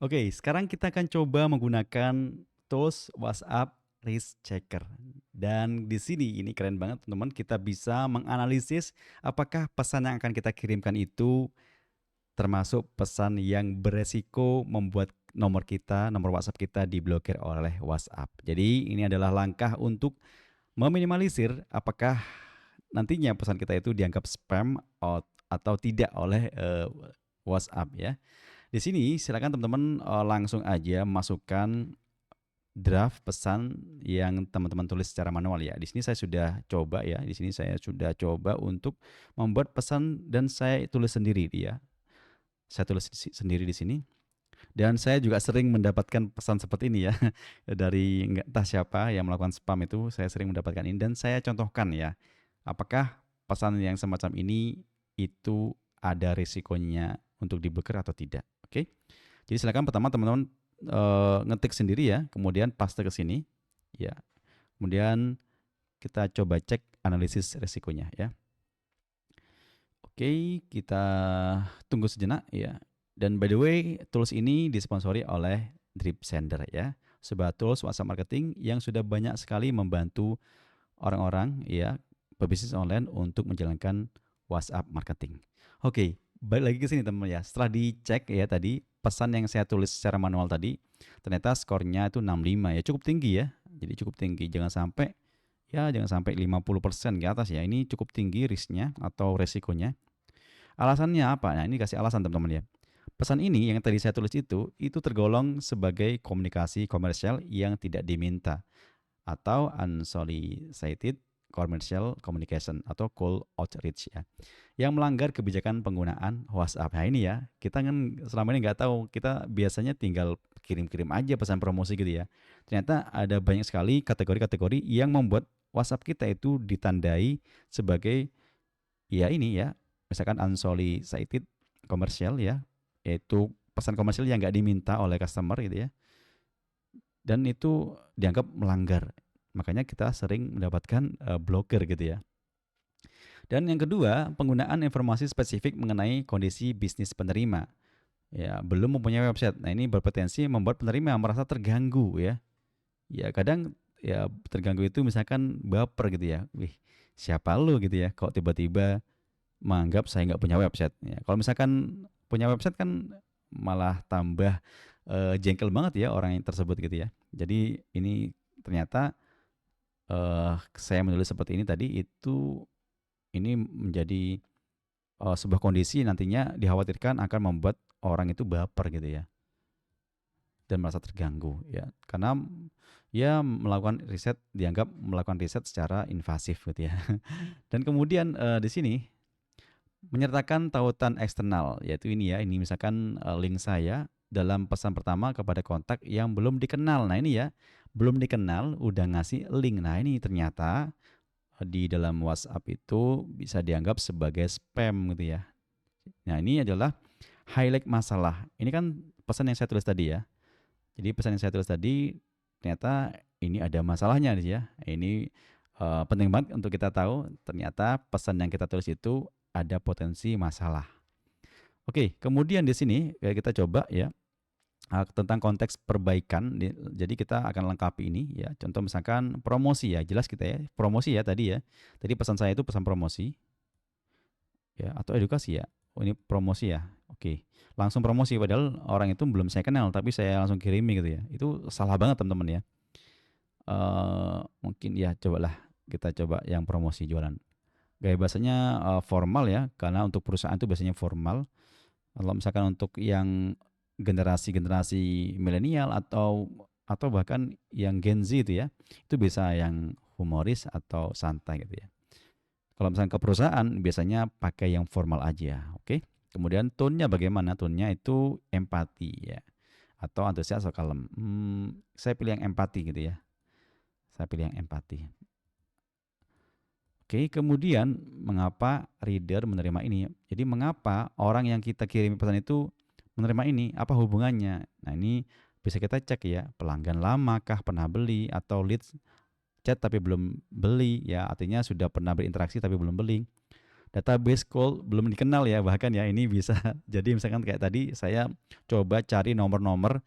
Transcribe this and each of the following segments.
Oke, sekarang kita akan coba menggunakan tools WhatsApp Risk Checker. Dan di sini ini keren banget teman-teman, kita bisa menganalisis apakah pesan yang akan kita kirimkan itu termasuk pesan yang beresiko membuat nomor WhatsApp kita diblokir oleh WhatsApp. Jadi ini adalah langkah untuk meminimalisir apakah nantinya pesan kita itu dianggap spam atau tidak oleh WhatsApp ya. Di sini silakan teman-teman langsung aja masukkan draft pesan yang teman-teman tulis secara manual ya. Di sini saya sudah coba ya. Di sini saya sudah coba untuk membuat pesan dan saya tulis sendiri ya. Saya tulis sendiri di sini. Dan saya juga sering mendapatkan pesan seperti ini ya dari entah siapa yang melakukan spam itu, saya sering mendapatkan ini dan saya contohkan ya. Apakah pesan yang semacam ini itu ada risikonya untuk diblokir atau tidak? Oke. Jadi silakan pertama teman-teman ngetik sendiri ya, kemudian paste ke sini ya. Kemudian kita coba cek analisis risikonya ya. Oke, kita tunggu sejenak ya. Dan by the way, tools ini disponsori oleh Drip Sender ya. Sebuah tools WhatsApp marketing yang sudah banyak sekali membantu orang-orang ya, pebisnis online untuk menjalankan WhatsApp marketing. Oke, balik lagi ke sini teman-teman ya. Setelah dicek ya tadi, pesan yang saya tulis secara manual tadi, ternyata skornya itu 65 ya, cukup tinggi ya. Jadi cukup tinggi, jangan sampai 50% ke atas ya. Ini cukup tinggi risknya atau resikonya. Alasannya apa? Nah, ini kasih alasan teman-teman ya. Pesan ini yang tadi saya tulis itu tergolong sebagai komunikasi komersial yang tidak diminta atau unsolicited commercial communication atau call outreach ya, yang melanggar kebijakan penggunaan WhatsApp. Nah ini ya, kita kan selama ini nggak tahu, kita biasanya tinggal kirim-kirim aja pesan promosi gitu ya. Ternyata ada banyak sekali kategori-kategori yang membuat WhatsApp kita itu ditandai sebagai ya ini ya, misalkan unsolicited commercial ya, yaitu pesan komersial yang nggak diminta oleh customer gitu ya, dan itu dianggap melanggar. Makanya kita sering mendapatkan blokir gitu ya. Dan yang kedua, penggunaan informasi spesifik mengenai kondisi bisnis penerima. Ya, belum mempunyai website. Nah, ini berpotensi membuat penerima merasa terganggu ya. Ya, kadang ya terganggu itu misalkan baper gitu ya. Wih, siapa lu gitu ya? Kok tiba-tiba menganggap saya nggak punya website. Ya, kalau misalkan punya website kan malah tambah jengkel banget ya orang yang tersebut gitu ya. Jadi ini ternyata saya menulis seperti ini tadi itu ini menjadi sebuah kondisi nantinya dikhawatirkan akan membuat orang itu baper gitu ya dan merasa terganggu ya karena ya dianggap melakukan riset secara invasif gitu ya. Dan kemudian di sini menyertakan tautan eksternal, yaitu ini ya, ini misalkan link saya dalam pesan pertama kepada kontak yang belum dikenal. Nah ini ya, belum dikenal udah ngasih link. Nah ini ternyata di dalam WhatsApp itu bisa dianggap sebagai spam gitu ya. Nah ini adalah highlight masalah. Ini kan pesan yang saya tulis tadi ya. Jadi pesan yang saya tulis tadi ternyata ini ada masalahnya nih ya. Ini penting banget untuk kita tahu ternyata pesan yang kita tulis itu ada potensi masalah. Oke, kemudian di sini kita coba ya tentang konteks perbaikan. Jadi kita akan lengkapi ini ya. Contoh misalkan promosi ya, jelas kita ya promosi ya tadi ya. Tadi pesan saya itu pesan promosi ya atau edukasi ya. Oh ini promosi ya. Oke, langsung promosi padahal orang itu belum saya kenal tapi saya langsung kirimi gitu ya. Itu salah banget teman-teman ya. Mungkin ya cobalah kita coba yang promosi jualan. Gaya bahasanya formal ya, karena untuk perusahaan itu biasanya formal. Kalau misalkan untuk yang generasi-generasi milenial atau bahkan yang Gen Z itu ya, itu bisa yang humoris atau santai gitu ya. Kalau misalkan ke perusahaan biasanya pakai yang formal aja, oke? Kemudian tone-nya bagaimana? Tone-nya itu empati ya, atau antusias atau kalem. Saya pilih yang empati gitu ya. Saya pilih yang empati. Oke, kemudian mengapa reader menerima ini? Jadi mengapa orang yang kita kirim pesan itu menerima ini? Apa hubungannya? Nah ini bisa kita cek ya, pelanggan lama kah, pernah beli, atau lead chat tapi belum beli ya, artinya sudah pernah berinteraksi tapi belum beli. Database call belum dikenal ya, bahkan ya ini bisa jadi misalkan kayak tadi saya coba cari nomor-nomor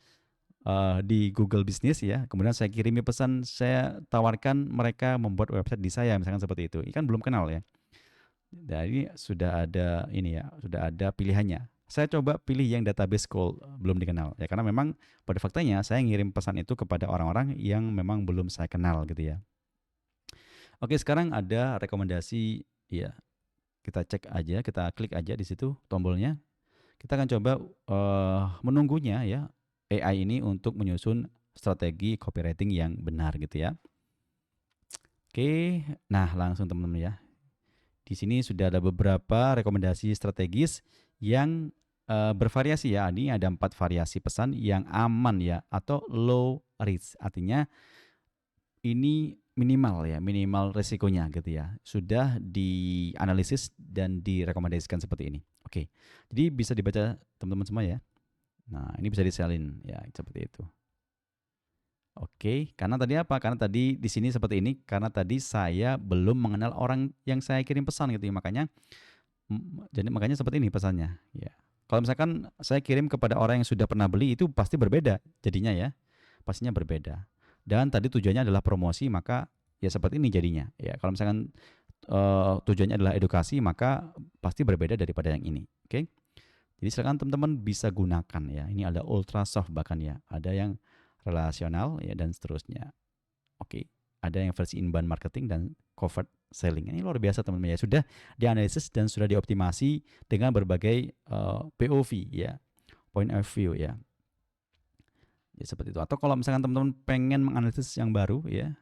di Google Business ya, kemudian saya kirimi pesan, saya tawarkan mereka membuat website di saya, misalkan seperti itu. Ini kan belum kenal ya. Jadi sudah ada ini ya, sudah ada pilihannya. Saya coba pilih yang database call belum dikenal ya, karena memang pada faktanya saya ngirim pesan itu kepada orang-orang yang memang belum saya kenal gitu ya. Oke, sekarang ada rekomendasi ya. Kita cek aja, kita klik aja di situ tombolnya. Kita akan coba menunggunya ya AI ini untuk menyusun strategi copywriting yang benar gitu ya. Oke, nah langsung teman-teman ya. Di sini sudah ada beberapa rekomendasi strategis yang bervariasi ya. Ini ada 4 variasi pesan yang aman ya atau low risk. Artinya ini minimal ya, minimal resikonya gitu ya. Sudah dianalisis dan direkomendasikan seperti ini. Oke. Jadi bisa dibaca teman-teman semua ya. Nah, ini bisa disalin ya seperti itu. Oke, karena tadi apa? Karena tadi di sini seperti ini karena tadi saya belum mengenal orang yang saya kirim pesan gitu ya. Makanya seperti ini pesannya ya. Kalau misalkan saya kirim kepada orang yang sudah pernah beli itu pasti berbeda jadinya ya. Pastinya berbeda. Dan tadi tujuannya adalah promosi, maka ya seperti ini jadinya ya. Kalau misalkan tujuannya adalah edukasi, maka pasti berbeda daripada yang ini. Oke. Jadi silakan teman-teman bisa gunakan ya. Ini ada ultra soft bahkan ya. Ada yang relasional ya dan seterusnya. Oke, ada yang versi inbound marketing dan covert selling. Ini luar biasa teman-teman ya. Sudah dianalisis dan sudah dioptimasi dengan berbagai POV ya, point of view ya. Ya seperti itu. Atau kalau misalkan teman-teman pengen menganalisis yang baru ya,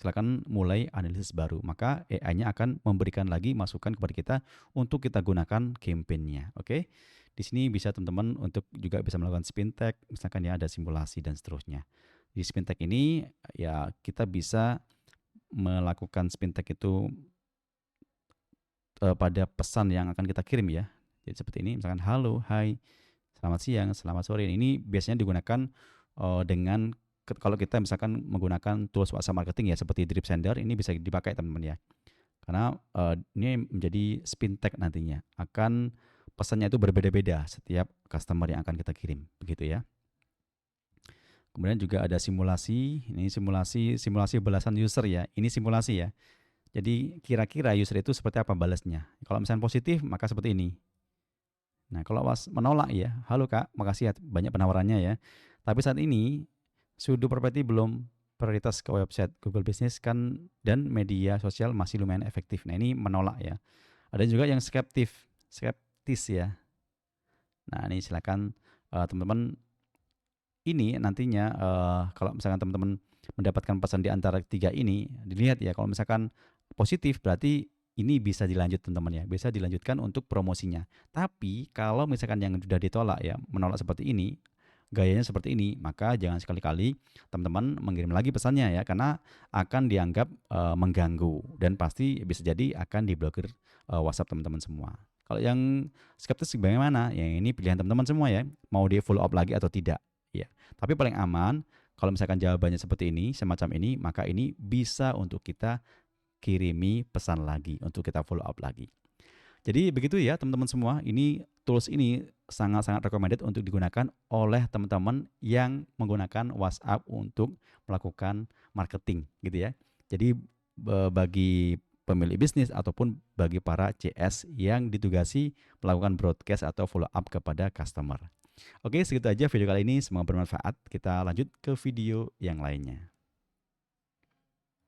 silakan mulai analisis baru. Maka AI-nya akan memberikan lagi masukan kepada kita untuk kita gunakan campaign-nya. Oke. Di sini bisa teman-teman untuk juga bisa melakukan spin tag, misalkan ya ada simulasi dan seterusnya. Di spin tag ini ya kita bisa melakukan spin tag itu pada pesan yang akan kita kirim ya. Jadi seperti ini, misalkan halo, hai, selamat siang, selamat sore. Ini biasanya digunakan dengan kalau kita misalkan menggunakan tools WhatsApp marketing ya seperti Drip Sender, ini bisa dipakai teman-teman ya. Karena ini menjadi spin tag nantinya. Akan pesannya itu berbeda-beda setiap customer yang akan kita kirim, begitu ya. Kemudian juga ada simulasi, ini simulasi balasan user ya. Ini simulasi ya. Jadi kira-kira user itu seperti apa balasnya. Kalau misalnya positif, maka seperti ini. Nah, kalau menolak ya, halo Kak, makasih ya banyak penawarannya ya. Tapi saat ini Sudo Property belum prioritas ke website Google Business kan dan media sosial masih lumayan efektif. Nah, ini menolak ya. Ada juga yang skeptis ya. Nah, ini silakan teman-teman ini nantinya kalau misalkan teman-teman mendapatkan pesan di antara 3 ini, dilihat ya kalau misalkan positif berarti ini bisa dilanjut teman-teman ya, bisa dilanjutkan untuk promosinya. Tapi kalau misalkan yang sudah ditolak ya, menolak seperti ini, gayanya seperti ini, maka jangan sekali-kali teman-teman mengirim lagi pesannya ya, karena akan dianggap mengganggu dan pasti bisa jadi akan diblokir WhatsApp teman-teman semua. Kalau yang skeptis bagaimana? Yang ini pilihan teman-teman semua ya, mau di follow up lagi atau tidak ya. Tapi paling aman kalau misalkan jawabannya seperti ini, semacam ini, maka ini bisa untuk kita kirimi pesan lagi, untuk kita follow up lagi. Jadi begitu ya teman-teman semua, ini tools ini sangat-sangat recommended untuk digunakan oleh teman-teman yang menggunakan WhatsApp untuk melakukan marketing gitu ya. Jadi bagi pemilik bisnis ataupun bagi para CS yang ditugasi melakukan broadcast atau follow up kepada customer. Oke, segitu aja video kali ini, semoga bermanfaat. Kita lanjut ke video yang lainnya.